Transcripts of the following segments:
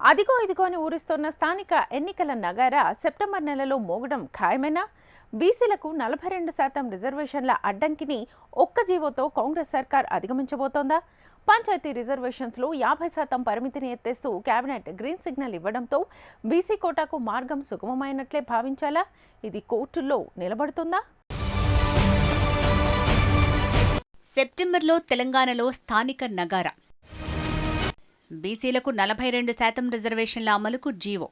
అదిగో ఇదిగో అని ఊరిస్తున్న స్థానిక ఎన్నికల నగారా సెప్టెంబర్ నెలలో మోగడం ఖాయమేనా? బీసీలకు 42% రిజర్వేషన్ల అడ్డంకిని ఒక్క జీవోతో కాంగ్రెస్ సర్కార్ అధిగమించబోతోందా? పంచాయతీ రిజర్వేషన్స్లో 50% పరిమితిని ఎత్తేస్తూ కేబినెట్ గ్రీన్ సిగ్నల్ ఇవ్వడంతో బీసీ కోటాకు మార్గం సుగమమైనట్లే భావించాలా? ఇది కోర్టుల్లో నిలబడుతుందా? సెప్టెంబర్లో తెలంగాణలో స్థానిక నగారా. బీసీలకు 42% రిజర్వేషన్ల అమలుకు జీవో.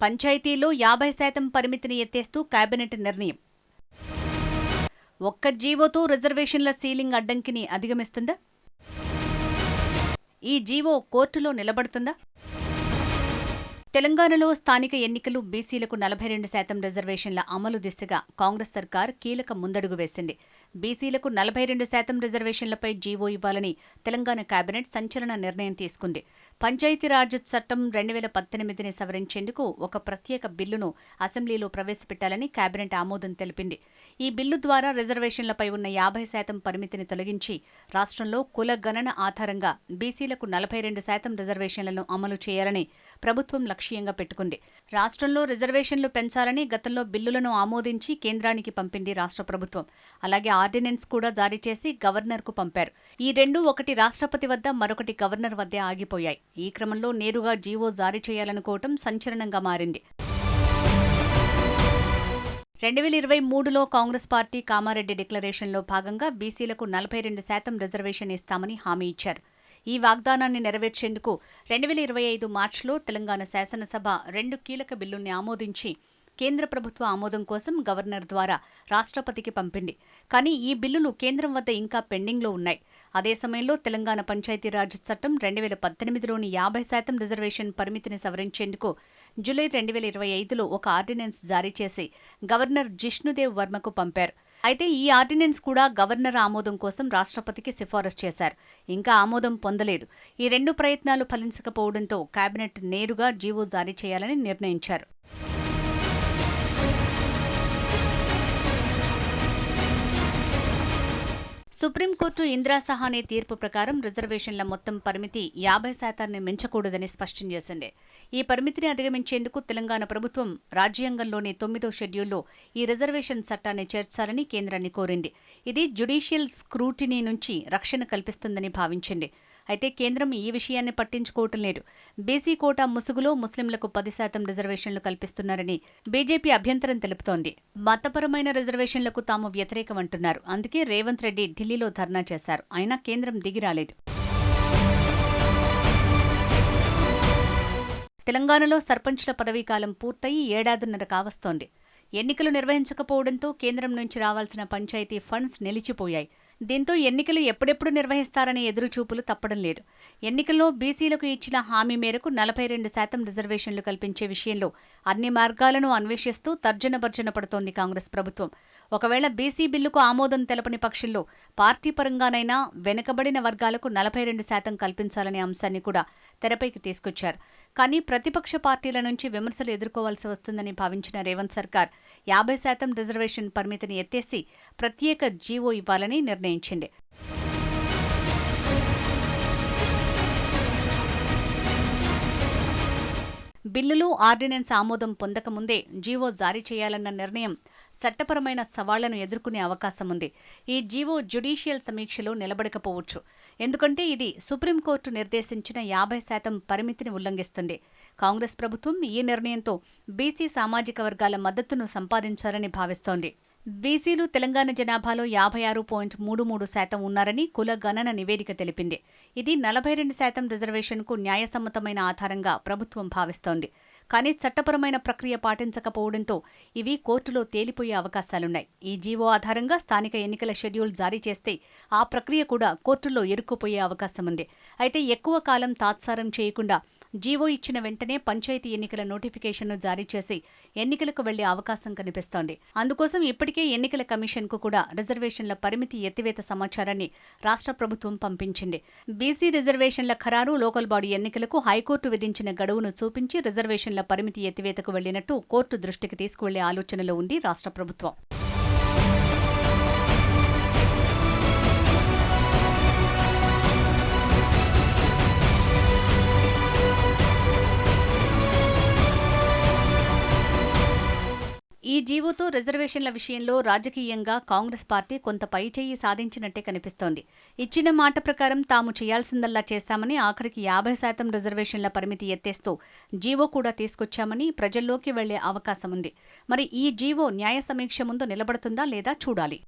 పంచాయతీల్లో 50% పరిమితిని ఎత్తేస్తూ కేబినెట్ నిర్ణయం. ఒక్క జీవోతో రిజర్వేషన్ల సీలింగ్ అడ్డంకిని అధిగమిస్తుందా? ఈ జీవో కోర్టులో నిలబడుతుందా? తెలంగాణలో స్థానిక ఎన్నికలు బీసీలకు 42% రిజర్వేషన్ల అమలు దిశగా కాంగ్రెస్ సర్కార్ కీలక ముందడుగు వేసింది. బీసీలకు 42% రిజర్వేషన్లపై జీవో ఇవ్వాలని తెలంగాణ కేబినెట్ సంచలన నిర్ణయం తీసుకుంది. పంచాయతీరాజ్ చట్టం 2018ని సవరించేందుకు ఒక ప్రత్యేక బిల్లును అసెంబ్లీలో ప్రవేశపెట్టాలని కేబినెట్ ఆమోదం తెలిపింది. ఈ బిల్లు ద్వారా రిజర్వేషన్లపై ఉన్న 50% పరిమితిని తొలగించి రాష్ట్రంలో కుల గణన ఆధారంగా బీసీలకు 42% రిజర్వేషన్లను అమలు చేయాలని ప్రభుత్వం లక్ష్యంగా పెట్టుకుంది. రాష్ట్రంలో రిజర్వేషన్లు పెంచాలని గతంలో బిల్లులను ఆమోదించి కేంద్రానికి పంపింది రాష్ట్ర ప్రభుత్వం. అలాగే ఆర్డినెన్స్ కూడా జారీ చేసి గవర్నర్కు పంపారు. ఈ రెండూ ఒకటి రాష్ట్రపతి వద్ద, మరొకటి గవర్నర్ వద్ద ఆగిపోయాయి. ఈ క్రమంలో నేరుగా జీవో జారీ చేయాలనుకోవటం సంచలనంగా మారింది. 2023లో కాంగ్రెస్ పార్టీ కామారెడ్డి డిక్లరేషన్లో భాగంగా బీసీలకు 42% రిజర్వేషన్ ఇస్తామని హామీ ఇచ్చారు. ఈ వాగ్దానాన్ని నెరవేర్చేందుకు 2025 మార్చిలో తెలంగాణ శాసనసభ 2 కీలక బిల్లుల్ని ఆమోదించి కేంద్ర ప్రభుత్వ ఆమోదం కోసం గవర్నర్ ద్వారా రాష్ట్రపతికి పంపింది. కానీ ఈ బిల్లులు కేంద్రం వద్ద ఇంకా పెండింగ్లో ఉన్నాయి. అదే సమయంలో తెలంగాణ పంచాయతీరాజ్ చట్టం 2018లోని 50% రిజర్వేషన్ పరిమితిని సవరించేందుకు జూలై 2025లో ఒక ఆర్డినెన్స్ జారీ చేసి గవర్నర్ జిష్ణుదేవ్ వర్మకు పంపారు. అయితే ఈ ఆర్డినెన్స్ కూడా గవర్నర్ ఆమోదం కోసం రాష్ట్రపతికి సిఫారసు చేశారు. ఇంకా ఆమోదం పొందలేదు. ఈ రెండు ప్రయత్నాలు ఫలించకపోవడంతో కేబినెట్ నేరుగా జీవో జారీ చేయాలని నిర్ణయించారు. సుప్రీంకోర్టు ఇందిరా సహానే తీర్పు ప్రకారం రిజర్వేషన్ల మొత్తం పరిమితి 50%ని మించకూడదని స్పష్టం చేసింది. ఈ పరిమితిని అధిగమించేందుకు తెలంగాణ ప్రభుత్వం రాజ్యాంగంలోని 9వ షెడ్యూల్లో ఈ రిజర్వేషన్ చట్టాన్ని చేర్చాలని కేంద్రాన్ని కోరింది. ఇది జ్యుడిషియల్ స్క్రూటినీ నుంచి రక్షణ కల్పిస్తుందని భావించింది. అయితే కేంద్రం ఈ విషయాన్ని పట్టించుకోవటం లేదు. బీసీ కోటా ముసుగులో ముస్లింలకు 10% రిజర్వేషన్లు కల్పిస్తున్నారని బీజేపీ అభ్యంతరం తెలుపుతోంది. మతపరమైన రిజర్వేషన్లకు తాము వ్యతిరేకమంటున్నారు. అందుకే రేవంత్ రెడ్డి ఢిల్లీలో ధర్నా చేశారు. అయినా కేంద్రం దిగిరాలేదు. తెలంగాణలో సర్పంచ్ల పదవీకాలం పూర్తయి 1.5 ఏళ్లు కావస్తోంది. ఎన్నికలు నిర్వహించకపోవడంతో కేంద్రం నుంచి రావాల్సిన పంచాయతీ ఫండ్స్ నిలిచిపోయాయి. దీంతో ఎన్నికలు ఎప్పుడెప్పుడు నిర్వహిస్తారనే ఎదురుచూపులు తప్పడం లేదు. ఎన్నికల్లో బీసీలకు ఇచ్చిన హామీ మేరకు 42% రిజర్వేషన్లు కల్పించే విషయంలో అన్ని మార్గాలను అన్వేషిస్తూ తర్జనభర్జన పడుతోంది కాంగ్రెస్ ప్రభుత్వం. ఒకవేళ బీసీ బిల్లుకు ఆమోదం తెలపని పక్షంలో పార్టీ పరంగానైనా వెనుకబడిన వర్గాలకు 42% కల్పించాలనే అంశాన్ని కూడా తెరపైకి తీసుకొచ్చారు. కానీ ప్రతిపక్ష పార్టీల నుంచి విమర్శలు ఎదుర్కోవాల్సి వస్తుందని భావించిన రేవంత్ సర్కార్ 50% రిజర్వేషన్ పరిమితిని ఎత్తేసి ప్రత్యేక జీవో ఇవ్వాలని నిర్ణయించింది. బిల్లులు, ఆర్డినెన్స్ ఆమోదం పొందకముందే జీవో జారీ చేయాలన్న నిర్ణయం చట్టపరమైన సవాళ్లను ఎదుర్కొనే అవకాశం ఉంది. ఈ జీవో జ్యుడిషియల్ సమీక్షలో నిలబడకపోవచ్చు. ఎందుకంటే ఇది సుప్రీంకోర్టు నిర్దేశించిన 50% పరిమితిని ఉల్లంఘిస్తుంది. కాంగ్రెస్ ప్రభుత్వం ఈ నిర్ణయంతో బీసీ సామాజిక వర్గాల మద్దతును సంపాదించాలని భావిస్తోంది. బీసీలు తెలంగాణ జనాభాలో 56.33% ఉన్నారని కుల గణన నివేదిక తెలిపింది. ఇది 42% రిజర్వేషన్కు న్యాయసమ్మతమైన ఆధారంగా ప్రభుత్వం భావిస్తోంది. కానీ చట్టపరమైన ప్రక్రియ పాటించకపోవడంతో ఇవి కోర్టులో తేలిపోయే అవకాశాలున్నాయి. ఈ జీవో ఆధారంగా స్థానిక ఎన్నికల షెడ్యూల్ జారీ చేస్తే ఆ ప్రక్రియ కూడా కోర్టుల్లో ఇరుక్కుపోయే అవకాశముంది. అయితే ఎక్కువ కాలం తాత్సారం చేయకుండా జీవో ఇచ్చిన వెంటనే పంచాయతీ ఎన్నికల నోటిఫికేషన్ను జారీ చేసి ఎన్నికలకు వెళ్లే అవకాశం కనిపిస్తోంది. అందుకోసం ఇప్పటికే ఎన్నికల కమిషన్కు కూడా రిజర్వేషన్ల పరిమితి ఎత్తివేత సమాచారాన్ని రాష్ట్ర ప్రభుత్వం పంపించింది. బీసీ రిజర్వేషన్ల ఖరారు, లోకల్ బాడీ ఎన్నికలకు హైకోర్టు విధించిన గడువును చూపించి రిజర్వేషన్ల పరిమితి ఎత్తివేతకు వెళ్లినట్టు కోర్టు దృష్టికి తీసుకువెళ్లే ఆలోచనలో ఉంది రాష్ట్ర ప్రభుత్వం. ఈ జీవోతో రిజర్వేషన్ల విషయంలో రాజకీయంగా కాంగ్రెస్ పార్టీ కొంత పైచేయి సాధించినట్టే కనిపిస్తోంది. ఇచ్చిన మాట ప్రకారం తాము చేయాల్సిందల్లా చేస్తామని, ఆఖరికి 50% రిజర్వేషన్ల పరిమితి ఎత్తేస్తూ జీవో కూడా తీసుకొచ్చామని ప్రజల్లోకి వెళ్లే అవకాశం ఉంది. మరి ఈ జీవో న్యాయ సమీక్ష ముందు నిలబడుతుందా లేదా చూడాలి.